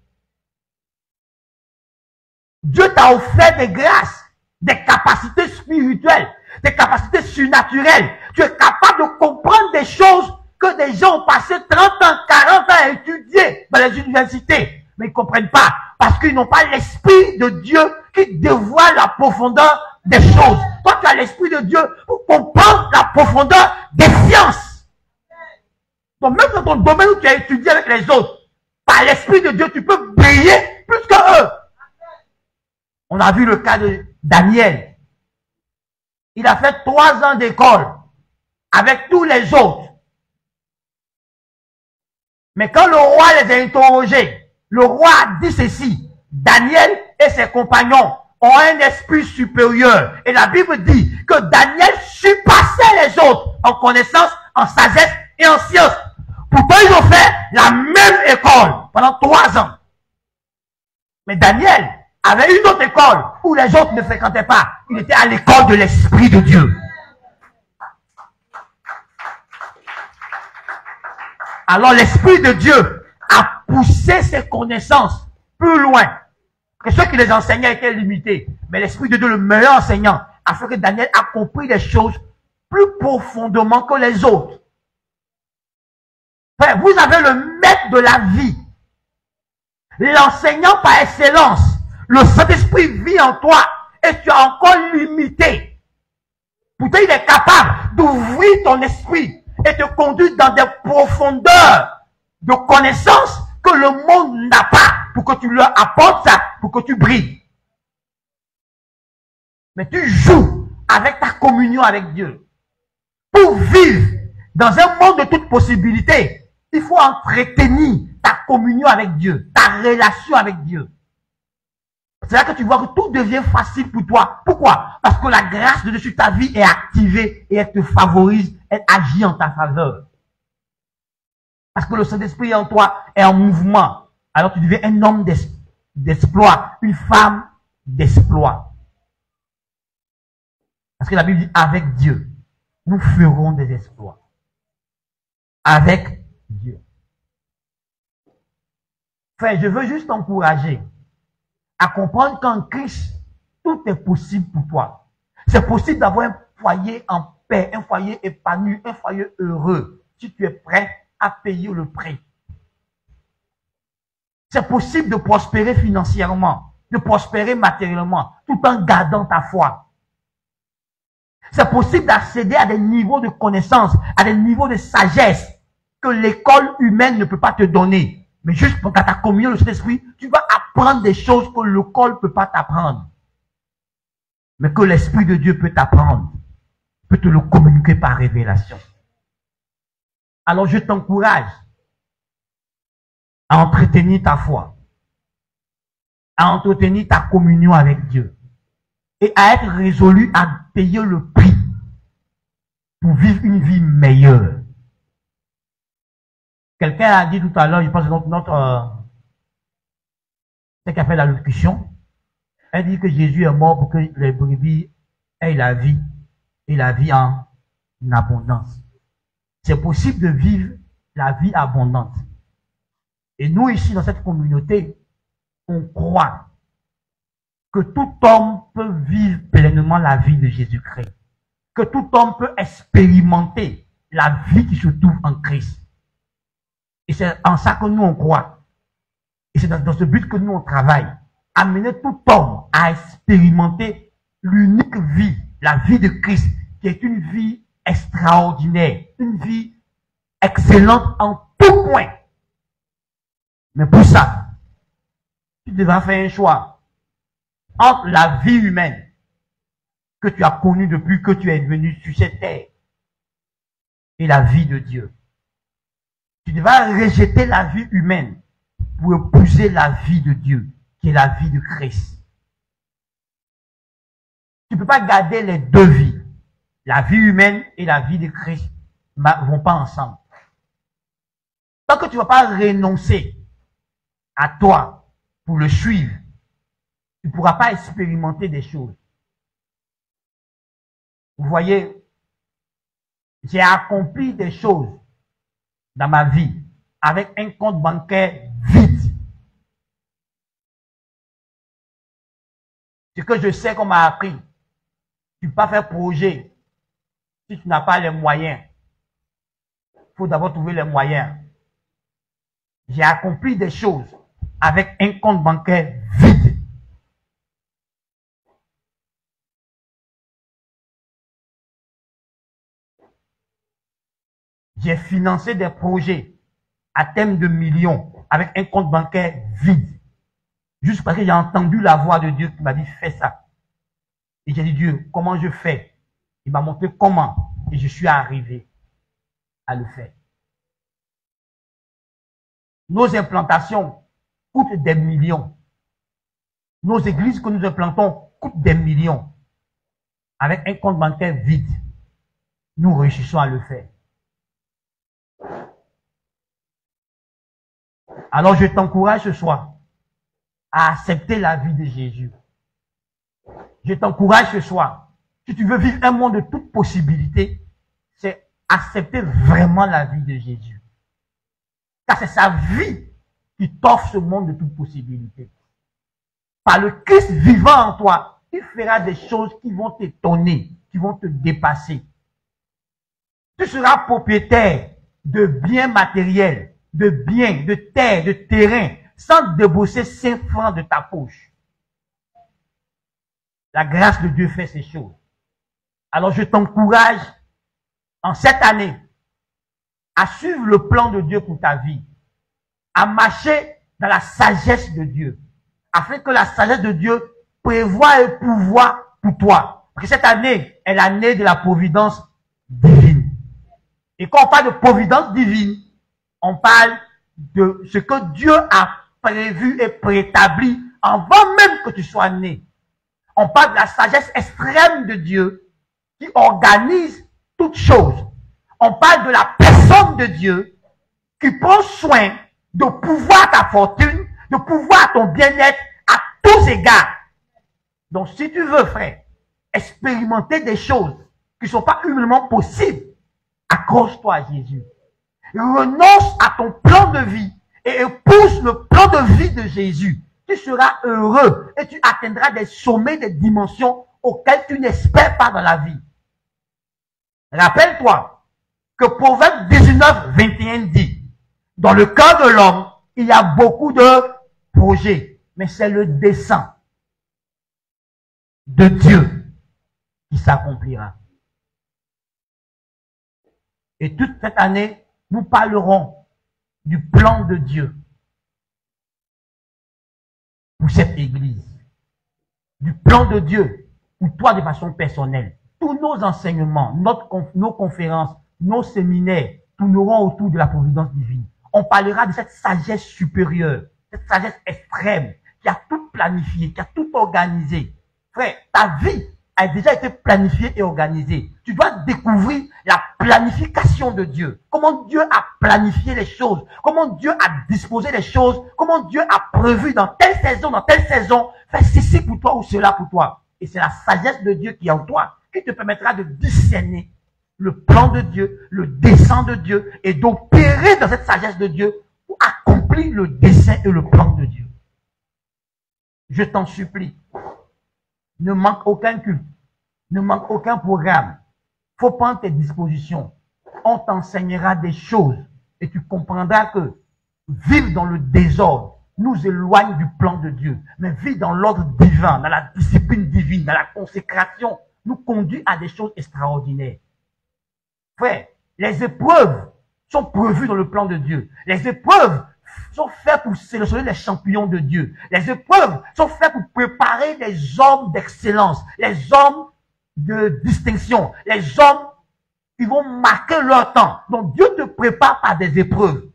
Dieu t'a offert des grâces, des capacités spirituelles, des capacités surnaturelles. Tu es capable de comprendre des choses que des gens ont passé 30 ans, 40 ans à étudier dans les universités. Mais ils ne comprennent pas parce qu'ils n'ont pas l'esprit de Dieu qui dévoile la profondeur des choses. Toi, tu as l'esprit de Dieu pour comprendre la profondeur des sciences. Donc, même dans ton domaine où tu as étudié avec les autres, par l'esprit de Dieu, tu peux briller plus que eux. On a vu le cas de Daniel. Il a fait 3 ans d'école avec tous les autres. Mais quand le roi les a interrogés, le roi a dit ceci: Daniel et ses compagnons ont un esprit supérieur. Et la Bible dit que Daniel surpassait les autres en connaissance, en sagesse et en science. Pourtant, ils ont fait la même école pendant 3 ans. Mais Daniel avait une autre école où les autres ne fréquentaient pas. Il était à l'école de l'Esprit de Dieu. Alors l'Esprit de Dieu a poussé ses connaissances plus loin. Que ceux qui les enseignaient étaient limités. Mais l'Esprit de Dieu, le meilleur enseignant, a fait que Daniel a compris des choses plus profondément que les autres. Frère, vous avez le maître de la vie. L'enseignant par excellence. Le Saint-Esprit vit en toi et tu es encore limité. Pourtant, il est capable d'ouvrir ton esprit et te conduire dans des profondeurs de connaissances que le monde n'a pas, pour que tu leur apportes ça, pour que tu brilles. Mais tu joues avec ta communion avec Dieu. Pour vivre dans un monde de toutes possibilités, il faut entretenir ta communion avec Dieu, ta relation avec Dieu. C'est là que tu vois que tout devient facile pour toi. Pourquoi? Parce que la grâce de Dieu sur ta vie est activée et elle te favorise, elle agit en ta faveur. Parce que le Saint-Esprit en toi est en mouvement. Alors tu deviens un homme d'exploit, une femme d'exploit. Parce que la Bible dit, avec Dieu, nous ferons des exploits. Avec Dieu. Frère, je veux juste t'encourager à comprendre qu'en Christ, tout est possible pour toi. C'est possible d'avoir un foyer en paix, un foyer épanoui, un foyer heureux, si tu es prêt à payer le prix. C'est possible de prospérer financièrement, de prospérer matériellement, tout en gardant ta foi. C'est possible d'accéder à des niveaux de connaissance, à des niveaux de sagesse que l'école humaine ne peut pas te donner. Mais juste pour ta communion, le Saint-Esprit, tu vas apprendre des choses que l'école ne peut pas t'apprendre. Mais que l'Esprit de Dieu peut t'apprendre, peut te le communiquer par révélation. Alors je t'encourage à entretenir ta foi, à entretenir ta communion avec Dieu et à être résolu à payer le prix pour vivre une vie meilleure. Quelqu'un a dit tout à l'heure, je pense que celle qui a fait l'allocution, elle dit que Jésus est mort pour que les brebis aient la vie et la vie en abondance. C'est possible de vivre la vie abondante. Et nous ici dans cette communauté, on croit que tout homme peut vivre pleinement la vie de Jésus-Christ. Que tout homme peut expérimenter la vie qui se trouve en Christ. Et c'est en ça que nous on croit. Et c'est dans ce but que nous on travaille. Amener tout homme à expérimenter l'unique vie, la vie de Christ, qui est une vie extraordinaire, une vie excellente en tout point. Mais pour ça, tu devras faire un choix entre la vie humaine que tu as connue depuis que tu es venu sur cette terre et la vie de Dieu. Tu devras rejeter la vie humaine pour épouser la vie de Dieu, qui est la vie de Christ. Tu ne peux pas garder les deux vies. La vie humaine et la vie de Christ ne vont pas ensemble. Tant que tu ne vas pas renoncer à toi pour le suivre, tu ne pourras pas expérimenter des choses. Vous voyez, j'ai accompli des choses dans ma vie avec un compte bancaire vide. Ce que je sais qu'on m'a appris, tu ne peux pas faire projet si tu n'as pas les moyens. Il faut d'abord trouver les moyens. J'ai accompli des choses avec un compte bancaire vide. J'ai financé des projets à thème de millions avec un compte bancaire vide. Juste parce que j'ai entendu la voix de Dieu qui m'a dit fais ça. Et j'ai dit Dieu, comment je fais? Il m'a montré comment. Et je suis arrivé à le faire. Nos implantations coûtent des millions. Nos églises que nous implantons coûtent des millions. Avec un compte bancaire vide, nous réussissons à le faire. Alors je t'encourage ce soir à accepter la vie de Jésus. Je t'encourage ce soir, si tu veux vivre un monde de toutes possibilités, c'est accepter vraiment la vie de Jésus. Car c'est sa vie qui t'offre ce monde de toute possibilité. Par le Christ vivant en toi, il fera des choses qui vont t'étonner, qui vont te dépasser. Tu seras propriétaire de biens matériels, de biens, de terres, de terrains, sans débourser 5 francs de ta poche. La grâce de Dieu fait ces choses. Alors je t'encourage en cette année à suivre le plan de Dieu pour ta vie, à marcher dans la sagesse de Dieu, afin que la sagesse de Dieu prévoie et pourvoie pour toi. Parce que cette année est l'année de la providence divine. Et quand on parle de providence divine, on parle de ce que Dieu a prévu et préétabli avant même que tu sois né. On parle de la sagesse extrême de Dieu qui organise toutes choses. On parle de la personne de Dieu qui prend soin de pouvoir ta fortune, de pouvoir ton bien-être à tous égards. Donc, si tu veux, frère, expérimenter des choses qui ne sont pas humainement possibles, accroche-toi à Jésus. Renonce à ton plan de vie et épouse le plan de vie de Jésus. Tu seras heureux et tu atteindras des sommets, des dimensions auxquelles tu n'espères pas dans la vie. Rappelle-toi que Proverbe 19, 21 dit, dans le cœur de l'homme, il y a beaucoup de projets, mais c'est le dessein de Dieu qui s'accomplira. Et toute cette année, nous parlerons du plan de Dieu pour cette église, du plan de Dieu pour toi de façon personnelle. Tous nos enseignements, nos conférences, nos séminaires tourneront autour de la providence divine. On parlera de cette sagesse supérieure, cette sagesse extrême qui a tout planifié, qui a tout organisé. Frère, ta vie a déjà été planifiée et organisée. Tu dois découvrir la planification de Dieu. Comment Dieu a planifié les choses. Comment Dieu a disposé les choses. Comment Dieu a prévu dans telle saison, faire ceci pour toi ou cela pour toi. Et c'est la sagesse de Dieu qui est en toi, qui te permettra de discerner le plan de Dieu, le dessein de Dieu, et d'opérer dans cette sagesse de Dieu pour accomplir le dessein et le plan de Dieu. Je t'en supplie, ne manque aucun culte, ne manque aucun programme. Il faut prendre tes dispositions. On t'enseignera des choses et tu comprendras que vivre dans le désordre nous éloigne du plan de Dieu. Mais vivre dans l'ordre divin, dans la discipline divine, dans la consécration, nous conduit à des choses extraordinaires. Frère, les épreuves sont prévues dans le plan de Dieu. Les épreuves sont faites pour sélectionner les champions de Dieu. Les épreuves sont faites pour préparer les hommes d'excellence, les hommes de distinction, les hommes qui vont marquer leur temps. Donc Dieu te prépare par des épreuves.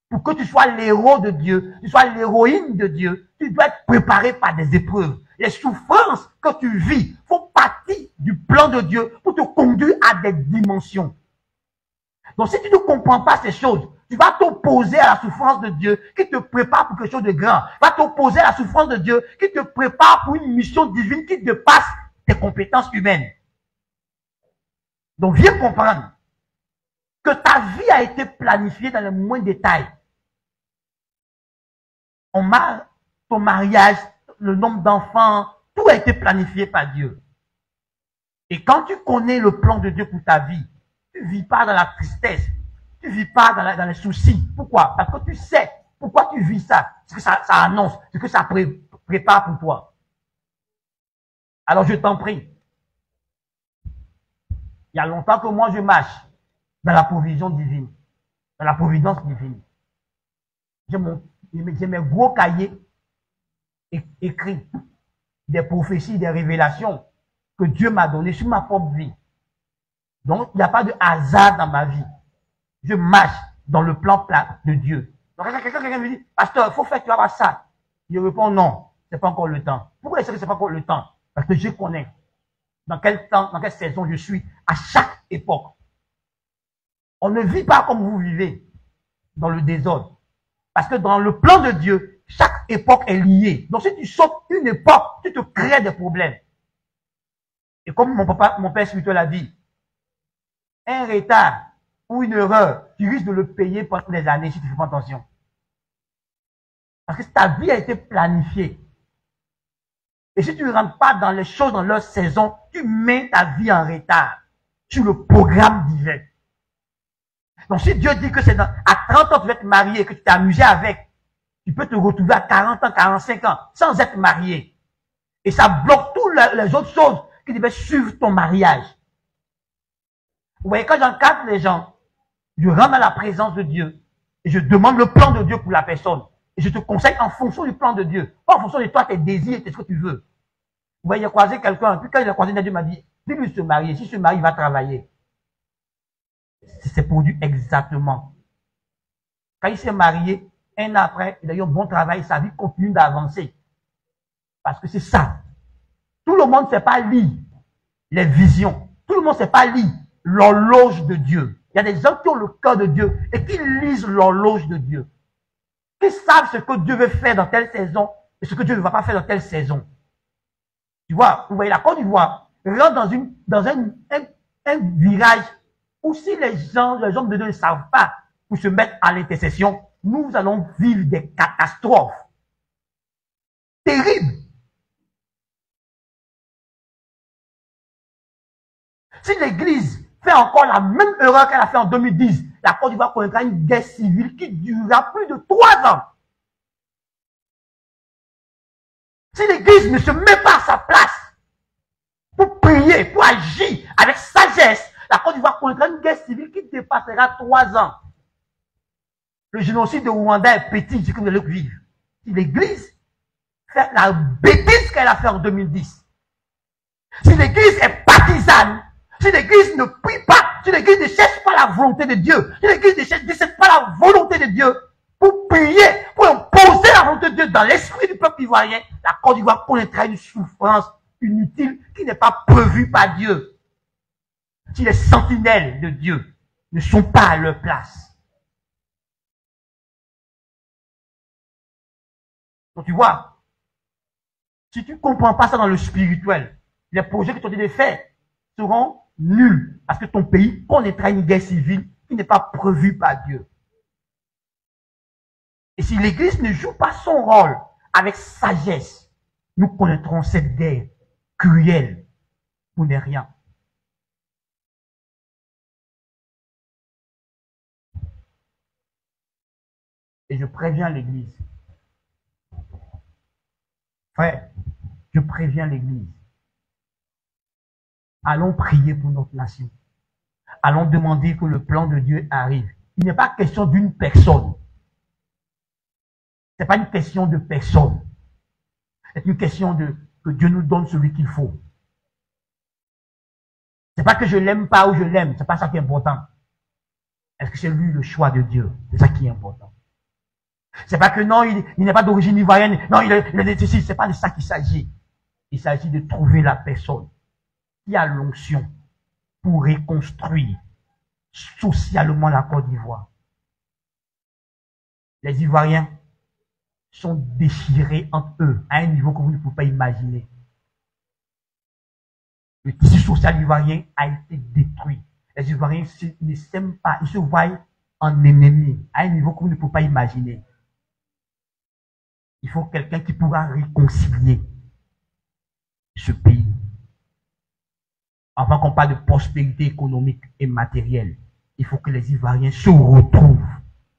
Pour que tu sois l'héros de Dieu, tu sois l'héroïne de Dieu, tu dois être préparé par des épreuves. Les souffrances que tu vis font partie du plan de Dieu pour te conduire à des dimensions. Donc si tu ne comprends pas ces choses, tu vas t'opposer à la souffrance de Dieu qui te prépare pour quelque chose de grand. Tu vas t'opposer à la souffrance de Dieu qui te prépare pour une mission divine qui dépasse tes compétences humaines. Donc viens comprendre que ta vie a été planifiée dans le moindre détail. Ton mariage, le nombre d'enfants, tout a été planifié par Dieu. Et quand tu connais le plan de Dieu pour ta vie, tu ne vis pas dans la tristesse, tu ne vis pas dans les soucis. Pourquoi? Parce que tu sais pourquoi tu vis ça, ce que ça annonce, ce que ça prépare pour toi. Alors je t'en prie. Il y a longtemps que moi je marche dans la provision divine, dans la providence divine. J'ai mes gros cahiers écrits, des prophéties, des révélations que Dieu m'a données sur ma propre vie. Donc, il n'y a pas de hasard dans ma vie. Je marche dans le plan plat de Dieu. Donc, quelqu'un me dit, pasteur, il faut faire, tu vas voir ça. Je réponds, non, c'est pas encore le temps. Pourquoi est-ce que c'est pas encore le temps? Parce que je connais dans quel temps, dans quelle saison je suis à chaque époque. On ne vit pas comme vous vivez, dans le désordre. Parce que dans le plan de Dieu, chaque époque est liée. Donc si tu sautes une époque, tu te crées des problèmes. Et comme mon père spirituel a dit, un retard ou une erreur tu risques de le payer pendant des années si tu ne fais pas attention. Parce que ta vie a été planifiée. Et si tu ne rentres pas dans les choses dans leur saison, tu mets ta vie en retard sur le programme divin. Donc si Dieu dit que c'est à 30 ans tu vas te marier, que tu t'es amusé avec, tu peux te retrouver à 40 ans, 45 ans, sans être marié. Et ça bloque toutes les autres choses qui devaient suivre ton mariage. Vous voyez, quand j'encadre les gens, je rentre dans la présence de Dieu et je demande le plan de Dieu pour la personne. Et je te conseille en fonction du plan de Dieu, pas en fonction de toi, tes désirs et ce que tu veux. Vous voyez, il a croisé quelqu'un, puis quand il a croisé, Dieu m'a dit, dis-lui de se marier. Si se marie, il va travailler. C'est produit exactement. Quand il s'est marié, un an après, il a eu un bon travail, sa vie continue d'avancer. Parce que c'est ça. Tout le monde ne sait pas lire les visions. Tout le monde ne sait pas lire l'horloge de Dieu. Il y a des gens qui ont le cœur de Dieu et qui lisent l'horloge de Dieu. Qui savent ce que Dieu veut faire dans telle saison et ce que Dieu ne va pas faire dans telle saison. Tu vois, vous voyez, la Côte d'Ivoire rentre dans un virage où si les hommes de Dieu ne savent pas pour se mettre à l'intercession, nous allons vivre des catastrophes terribles. Si l'Église fait encore la même erreur qu'elle a fait en 2010, la Côte d'Ivoire connaîtra une guerre civile qui durera plus de 3 ans. Si l'Église ne se met pas à sa place pour prier, pour agir avec sagesse, la Côte d'Ivoire connaîtra une guerre civile qui dépassera 3 ans. Le génocide de Rwanda est petit, c'est que vous allez vivre. Si l'Église fait la bêtise qu'elle a fait en 2010, si l'Église est partisane, si l'Église ne prie pas, si l'Église ne cherche pas la volonté de Dieu, si l'Église ne cherche pas la volonté de Dieu pour prier, pour imposer la volonté de Dieu dans l'esprit du peuple ivoirien, la Côte d'Ivoire connaîtra une souffrance inutile qui n'est pas prévue par Dieu. Si les sentinelles de Dieu ne sont pas à leur place. Donc tu vois, si tu ne comprends pas ça dans le spirituel, les projets que tu as dit de faire seront nuls parce que ton pays connaîtra une guerre civile qui n'est pas prévue par Dieu. Et si l'Église ne joue pas son rôle avec sagesse, nous connaîtrons cette guerre cruelle pour ne rien. Et je préviens l'Église. Frère, je préviens l'Église. Allons prier pour notre nation. Allons demander que le plan de Dieu arrive. Il n'est pas question d'une personne. Ce n'est pas une question de personne. C'est une question de que Dieu nous donne celui qu'il faut. Ce n'est pas que je l'aime pas ou je l'aime. Ce n'est pas ça qui est important. Est-ce que c'est lui le choix de Dieu? C'est ça qui est important. C'est pas que non, il n'est pas d'origine ivoirienne. Non, il est ici. C'est pas de ça qu'il s'agit. Il s'agit de trouver la personne qui a l'onction pour reconstruire socialement la Côte d'Ivoire. Les Ivoiriens sont déchirés entre eux à un niveau que vous ne pouvez pas imaginer. Le tissu social ivoirien a été détruit. Les Ivoiriens ne s'aiment pas, ils se voient en ennemis à un niveau que vous ne pouvez pas imaginer. Il faut quelqu'un qui pourra réconcilier ce pays. Avant qu'on parle de prospérité économique et matérielle, il faut que les Ivoiriens se retrouvent,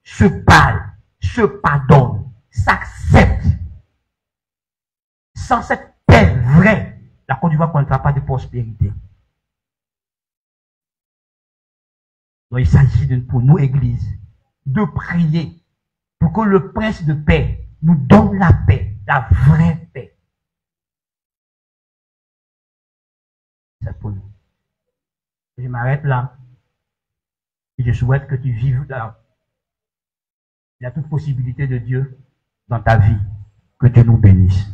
se parlent, se pardonnent, s'acceptent. Sans cette paix vraie, la Côte d'Ivoire ne connaîtra pas de prospérité. Donc il s'agit pour nous, Église, de prier pour que le Prince de paix nous donne la paix, la vraie paix. C'est pour nous. Je m'arrête là. Et je souhaite que tu vives là. Il y a toute possibilité de Dieu dans ta vie. Que Dieu nous bénisse.